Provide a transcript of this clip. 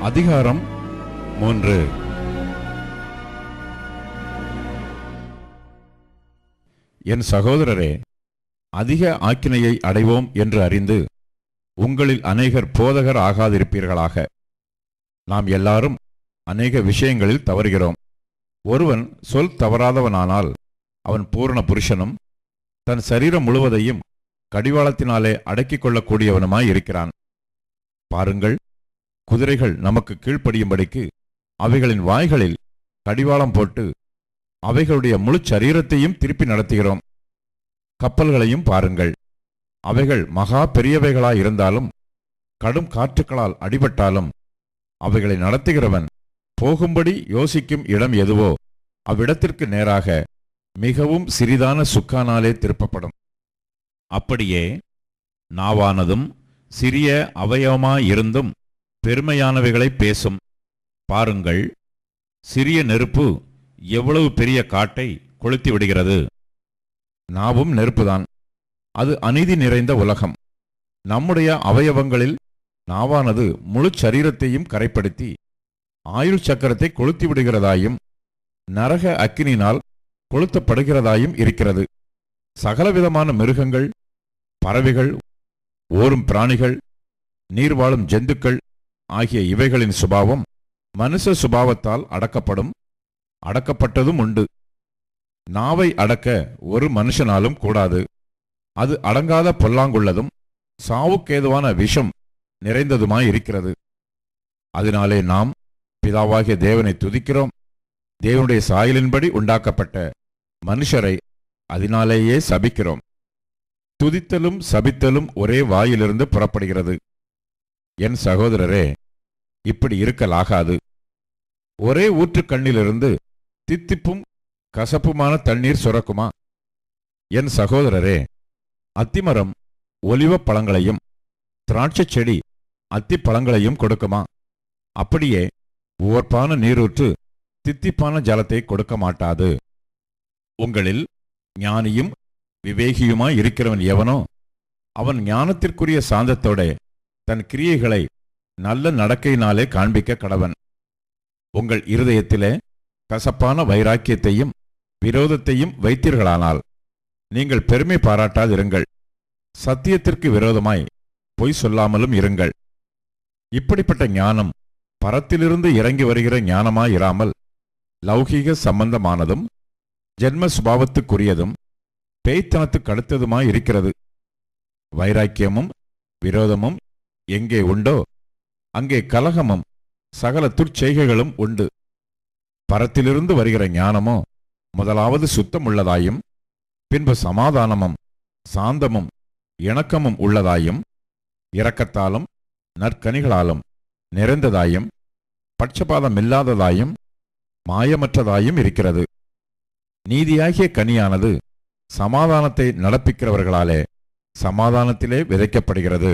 அதிகாரம் 3. என் சகோதரரே, அதிக ஆக்கினையை அடைவோம் என்று அறிந்து உங்களில் அநேகர் போதகர் ஆகாதிருப்பீர்களாக. நாம் எல்லாரும் அநேக விஷயங்களில் தவறுகிறோம். ஒருவன் சொல் தவறாதவனானால் அவன் பூரண புருஷனும் தன் சரீரம் முழுவதையும் கடிவாளத்தினாலே அடக்கிக் கொள்ளக்கூடியவனுமாய் இருக்கிறான். பாருங்கள், குதிரைகள் நமக்கு கீழ்ப்படியும்படிக்கு அவைகளின் வாய்களில் கடிவாளம் போட்டு அவைகளுடைய முழு சரீரத்தையும் திருப்பி நடத்துகிறோம். கப்பல்களையும் பாருங்கள், அவைகள் மகா பெரியவைகளாயிருந்தாலும் கடும் காற்றுக்களால் அடிபட்டாலும் அவைகளை நடத்துகிறவன் போகும்படி யோசிக்கும் இடம் எதுவோ அவ்விடத்திற்கு நேராக மிகவும் சிறிதான சுக்கானாலே திருப்பப்படும். அப்படியே நாவானதும் சிறிய அவயவமாயிருந்தும் பெருமையானவைகளை பேசும். பாருங்கள், சிறிய நெருப்பு எவ்வளவு பெரிய காட்டை கொளுத்தி விடுகிறது. நாவும் நெருப்புதான். அது அநீதி நிறைந்த உலகம். நம்முடைய அவயவங்களில் நாவானது முழு சரீரத்தையும் கரைப்படுத்தி ஆயுள் சக்கரத்தை கொளுத்தி விடுகிறதாயும் நரக அக்கினினால் கொளுத்தப்படுகிறதாயும் இருக்கிறது. சகலவிதமான மிருகங்கள், பறவைகள், ஓரும் பிராணிகள், நீர்வாழும் ஜந்துக்கள் ஆகிய இவைகளின் சுபாவம் மனுஷ சுபாவத்தால் அடக்கப்படும், அடக்கப்பட்டதும் உண்டு. நாவை அடக்க ஒரு மனுஷனாலும் கூடாது. அது அடங்காத பொல்லாங்குள்ளதும் சாவுக்கேதுவான விஷம் நிறைந்ததுமாயிருக்கிறது. அதனாலே நாம் பிதாவாகிய தேவனை துதிக்கிறோம். தேவனுடைய சாயலின்படி உண்டாக்கப்பட்ட மனுஷரை அதனாலேயே சபிக்கிறோம். துதித்தலும் சபித்தலும் ஒரே வாயிலிருந்து புறப்படுகிறது. என் சகோதரரே, இப்படி இருக்கலாகாது. ஒரே ஊற்றுக்கண்ணிலிருந்து தித்திப்பும் கசப்புமான தண்ணீர் சுரக்குமா? என் சகோதரரே, அத்திமரம் ஒலிவ பழங்களையும் திராட்சை செடி அத்திப்பழங்களையும் கொடுக்குமா? அப்படியே உவர்ப்பான நீரூற்று தித்திப்பான ஜலத்தை கொடுக்க மாட்டாது. உங்களில் ஞானியும் விவேகியுமாய் இருக்கிறவன் எவனோ அவன் ஞானத்திற்குரிய சாந்தத்தோட தன் கிரியைகளை நல்ல நடக்கையினாலே காண்பிக்க கடவன். உங்கள் இருதயத்திலே கசப்பான வைராக்கியத்தையும் விரோதத்தையும் வைத்தீர்களானால் நீங்கள் பெருமை பாராட்டாதிருங்கள். சத்தியத்திற்கு விரோதமாய் பொய் சொல்லாமலும் இருங்கள். இப்படிப்பட்ட ஞானம் பரத்திலிருந்து இறங்கி வருகிற ஞானமாயிராமல் லௌகீக சம்பந்தமானதும் ஜென்ம சுபாவத்துக்குரியதும் பேய்த்தனத்துக்கு அடுத்ததுமாய் இருக்கிறது. வைராக்கியமும் விரோதமும் எங்கே உண்டோ அங்கே கலகமும் சகல துர்ச்செய்கைகளும் உண்டு. பரத்திலிருந்து வருகிற ஞானமோ முதலாவது சுத்தமுள்ளதாயும் பின்பு சமாதானமும் சாந்தமும் இணக்கமும் உள்ளதாயும் இரக்கத்தாலும் நற்கனிகளாலும் நிறைந்ததாயும் பட்சபாதமில்லாததாயும் மாயமற்றதாயும் இருக்கிறது. நீதியாகிய கனியானது சமாதானத்தை நடப்பிக்கிறவர்களாலே சமாதானத்திலே விதைக்கப்படுகிறது.